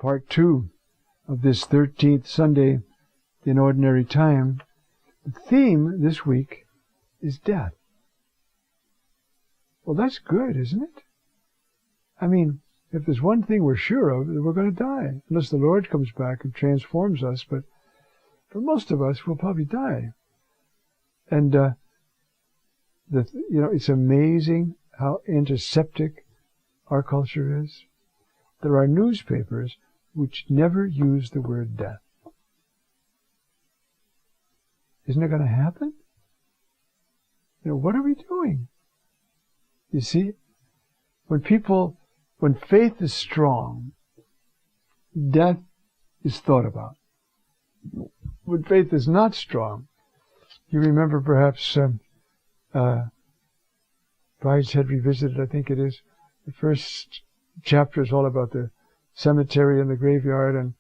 Part 2 of this 13th Sunday in Ordinary Time. The theme this week is death. Well, that's good, isn't it? I mean, if there's one thing we're sure of, that we're going to die, unless the Lord comes back and transforms us. But for most of us, we'll probably die. And it's amazing how antiseptic our culture is. There are newspapers which never use the word death. Isn't it going to happen? What are we doing? You see, when faith is strong, death is thought about. When faith is not strong, you remember perhaps Brideshead Revisited, I think it is. The first chapter is all about the cemetery and the graveyard and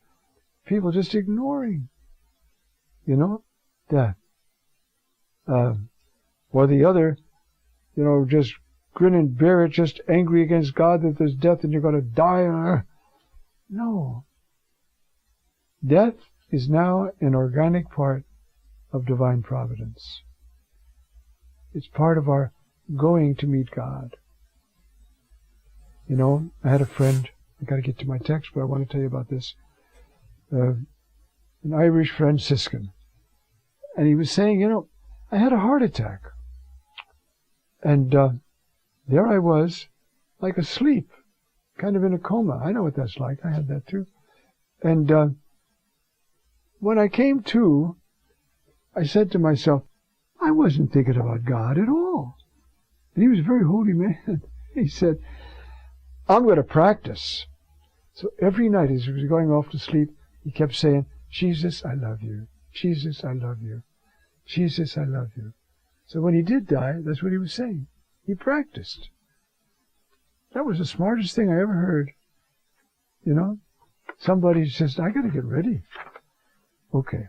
people just ignoring, death. Or the other, just grin and bear it, just angry against God that there's death and you're going to die. No. Death is now an organic part of divine providence. It's part of our going to meet God. I had a friend, I got to get to my text, but I want to tell you about this. An Irish Franciscan. And he was saying, I had a heart attack. And there I was, like asleep, kind of in a coma. I know what that's like. I had that too. And when I came to, I said to myself, I wasn't thinking about God at all. And he was a very holy man. He said, I'm going to practice. So every night as he was going off to sleep, he kept saying, Jesus, I love you. Jesus, I love you. Jesus, I love you. So when he did die, that's what he was saying. He practiced. That was the smartest thing I ever heard. Somebody says, I got to get ready. Okay.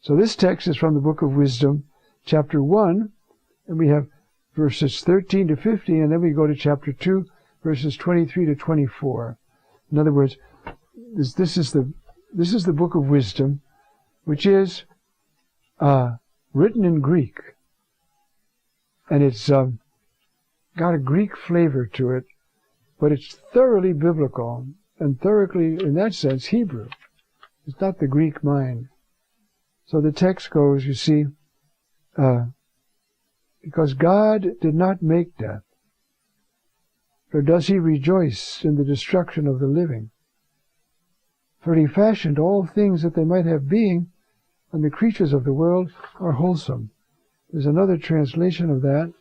So this text is from the book of Wisdom, chapter 1, and we have verses 13 to 15, and then we go to chapter 2, verses 23 to 24. In other words, this is the book of Wisdom, which is written in Greek, and it's got a Greek flavor to it, but it's thoroughly biblical and thoroughly, in that sense, Hebrew. It's not the Greek mind. So the text goes, you see, because God did not make death, nor does he rejoice in the destruction of the living. For he fashioned all things that they might have being, and the creatures of the world are wholesome. There's another translation of that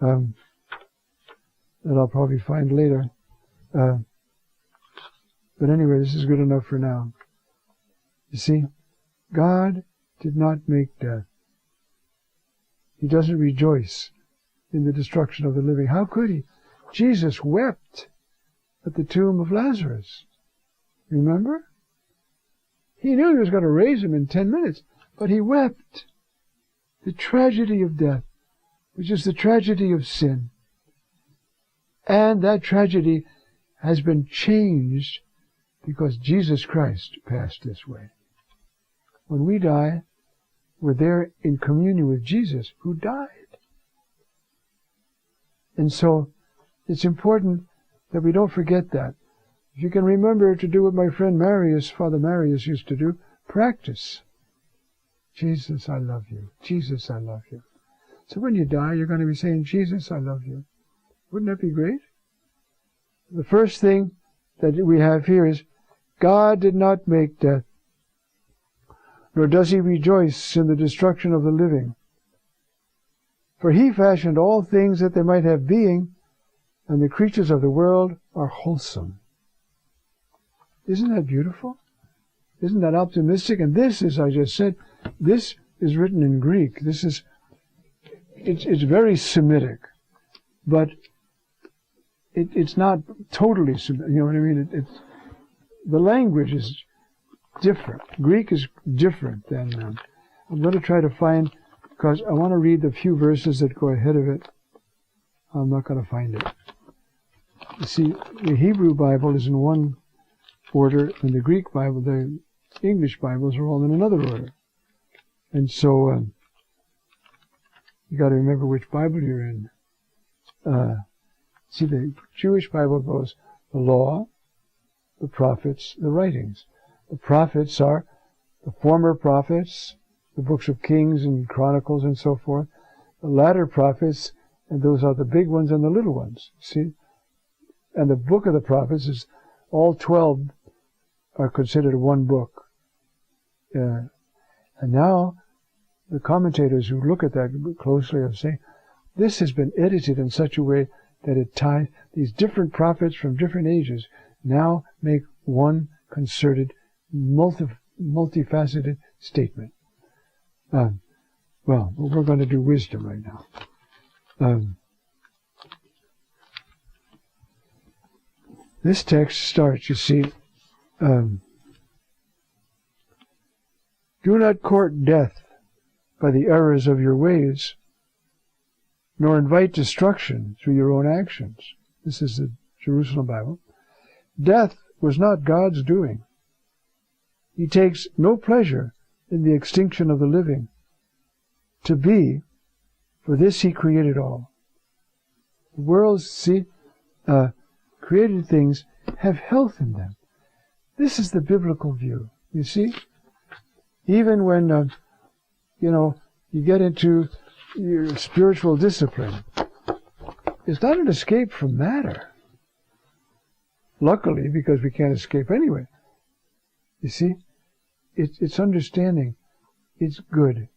that I'll probably find later. But anyway, this is good enough for now. You see, God did not make death. He doesn't rejoice in the destruction of the living. How could he? Jesus wept at the tomb of Lazarus. Remember? He knew he was going to raise him in 10 minutes, but he wept. The tragedy of death, which is the tragedy of sin. And that tragedy has been changed because Jesus Christ passed this way. When we die, we're there in communion with Jesus who died. And so it's important that we don't forget that. If you can remember to do what my friend Marius, Father Marius, used to do, practice. Jesus, I love you. Jesus, I love you. So when you die, you're going to be saying, Jesus, I love you. Wouldn't that be great? The first thing that we have here is, God did not make death, nor does he rejoice in the destruction of the living. For he fashioned all things that they might have being, and the creatures of the world are wholesome. Isn't that beautiful? Isn't that optimistic? And this, as I just said, this is written in Greek. It's very Semitic, but it's not totally Semitic. You know what I mean? The language is different. Greek is different than. I'm going to try to find, because I want to read the few verses that go ahead of it. I'm not going to find it. You see, the Hebrew Bible is in one order, and the Greek Bible, the English Bibles are all in another order. And so you got to remember which Bible you're in. See, the Jewish Bible goes the law, the prophets, the writings. The prophets are the former prophets, the books of Kings and Chronicles and so forth. The latter prophets, and those are the big ones and the little ones. See? And the book of the prophets is all 12 are considered one book. And now the commentators who look at that closely are saying, this has been edited in such a way that it ties these different prophets from different ages now make one concerted, multifaceted statement. Well, we're going to do wisdom right now. This text starts, you see, do not court death by the errors of your ways, nor invite destruction through your own actions. This is the Jerusalem Bible. Death was not God's doing. He takes no pleasure in the extinction of the living. To be, for this he created all. The world's, see, created things have health in them. This is the biblical view, you see. Even when, you get into your spiritual discipline, it's not an escape from matter. Luckily, because we can't escape anyway. You see, it's understanding it's good.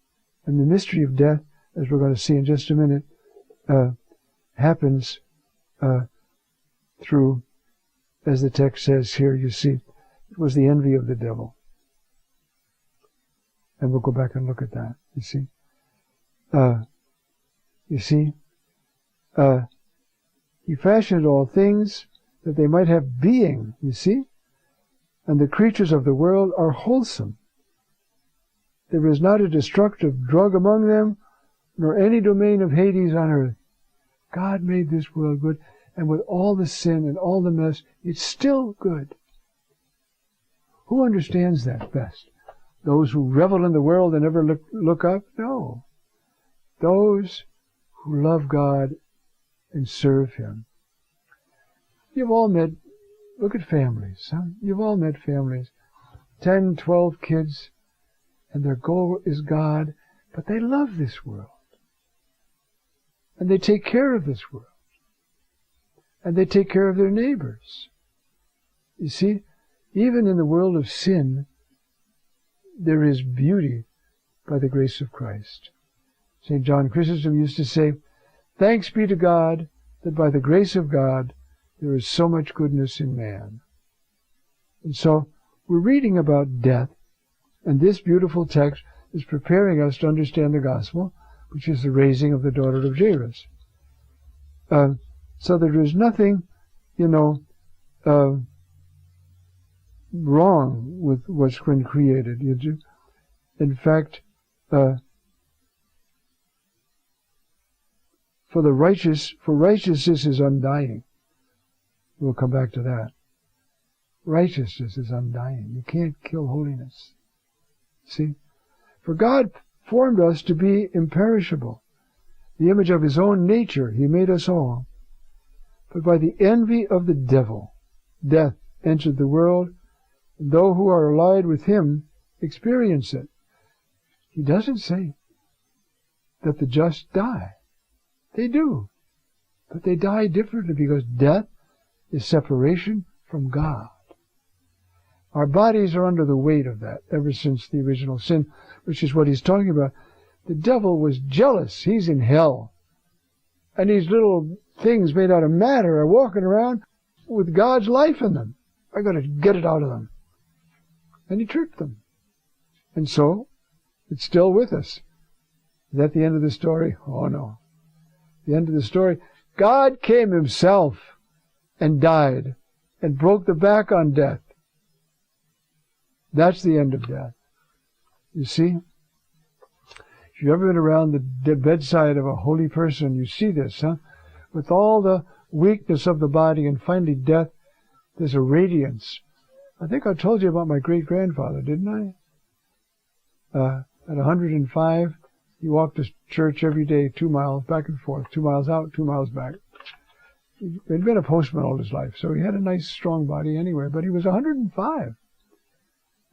And the mystery of death, as we're going to see in just a minute, happens through, as the text says here, you see, it was the envy of the devil. And we'll go back and look at that, you see. He fashioned all things that they might have being, you see. And the creatures of the world are wholesome. There is not a destructive drug among them, nor any domain of Hades on earth. God made this world good, and with all the sin and all the mess, it's still good. Who understands that best? Those who revel in the world and never look up? No. Those who love God and serve Him. You've all met, look at families. Huh? You've all met families, 10, 12 kids, and their goal is God, but they love this world. And they take care of this world. And they take care of their neighbors. You see, even in the world of sin, there is beauty by the grace of Christ. St. John Chrysostom used to say, thanks be to God that by the grace of God there is so much goodness in man. And so we're reading about death, and this beautiful text is preparing us to understand the gospel, which is the raising of the daughter of Jairus. So there is nothing, wrong with what's been created. In fact, for righteousness is undying. We'll come back to that. Righteousness is undying. You can't kill holiness. See? For God formed us to be imperishable. The image of His own nature, He made us all. But by the envy of the devil, death entered the world, and those who are allied with him experience it. He doesn't say that the just die. They do. But they die differently because death is separation from God. Our bodies are under the weight of that ever since the original sin, which is what he's talking about. The devil was jealous. He's in hell. And these little things made out of matter are walking around with God's life in them. I got to get it out of them. And he tricked them. And so, it's still with us. Is that the end of the story? Oh no. The end of the story, God came Himself and died and broke the back on death. That's the end of death. You see? If you've ever been around the bedside of a holy person, you see this, huh? With all the weakness of the body and finally death, there's a radiance I think I told you about my great-grandfather, didn't I? At 105, he walked to church every day, 2 miles, back and forth, 2 miles out, 2 miles back. He'd been a postman all his life, so he had a nice, strong body anyway, but he was 105.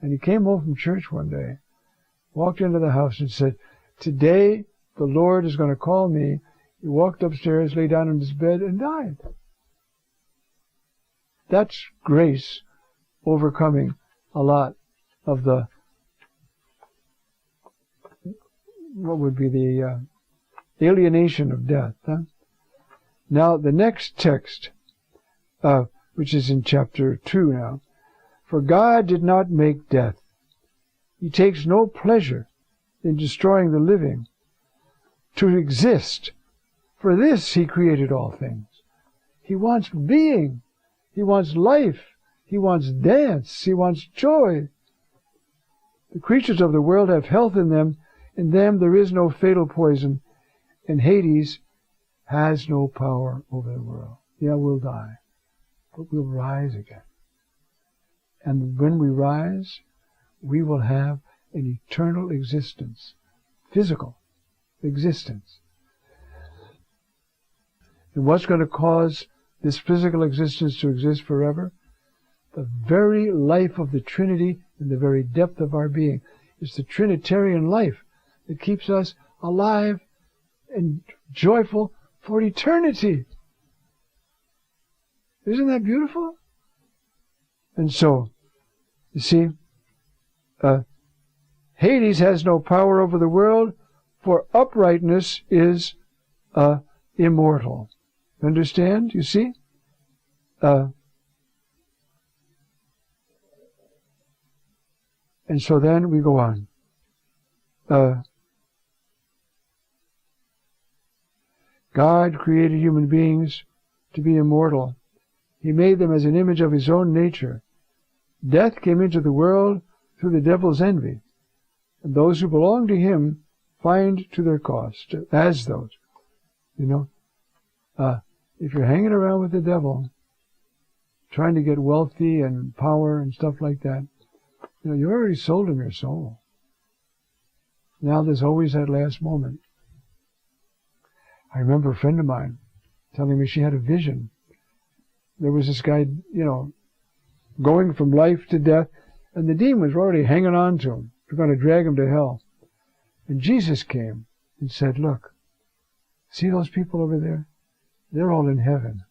And he came home from church one day, walked into the house and said, "Today the Lord is going to call me." He walked upstairs, lay down in his bed, and died. That's grace overcoming a lot of the, what would be the alienation of death. Huh? Now, the next text, which is in chapter 2 now. For God did not make death. He takes no pleasure in destroying the living. To exist, for this He created all things. He wants being. He wants life. He wants dance. He wants joy. The creatures of the world have health in them. In them there is no fatal poison. And Hades has no power over the world. Yeah, we'll die, but we'll rise again. And when we rise, we will have an eternal existence, physical existence. And what's going to cause this physical existence to exist forever? The very life of the Trinity in the very depth of our being. It's the Trinitarian life that keeps us alive and joyful for eternity. Isn't that beautiful? And so, you see, Hades has no power over the world, for uprightness is immortal. Understand? You see? And so then we go on. God created human beings to be immortal. He made them as an image of His own nature. Death came into the world through the devil's envy, and those who belong to him find to their cost, as those. You know, if you're hanging around with the devil, trying to get wealthy and power and stuff like that, you know, you already sold him your soul. Now there's always that last moment. I remember a friend of mine telling me she had a vision. There was this guy, you know, going from life to death, and the demons were already hanging on to him. They're going to drag him to hell. And Jesus came and said, "Look, see those people over there? They're all in heaven.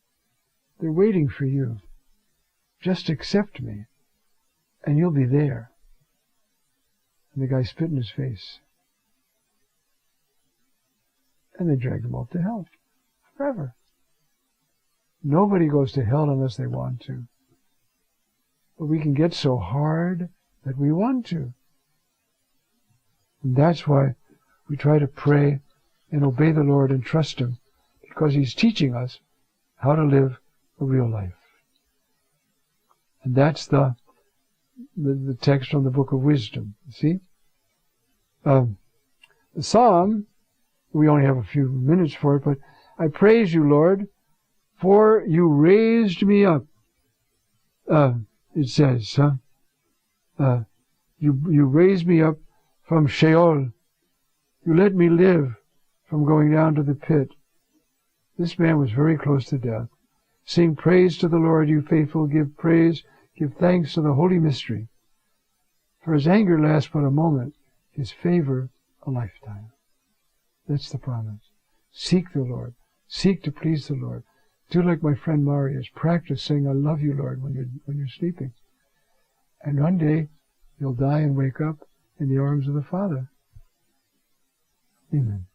They're waiting for you. Just accept me, and you'll be there." And the guy spit in his face. And they dragged him off to hell forever. Nobody goes to hell unless they want to. But we can get so hard that we want to. And that's why we try to pray and obey the Lord and trust Him, because He's teaching us how to live a real life. And that's the text from the book of Wisdom. See? The Psalm, we only have a few minutes for it, but I praise you, Lord, for you raised me up. It says, you raised me up from Sheol. You let me live from going down to the pit. This man was very close to death. Sing praise to the Lord, you faithful. Give praise, give thanks to the holy mystery. For His anger lasts but a moment, His favor a lifetime. That's the promise. Seek the Lord. Seek to please the Lord. Do like my friend Marius. Practice saying, "I love you, Lord," when you're sleeping. And one day, you'll die and wake up in the arms of the Father. Amen.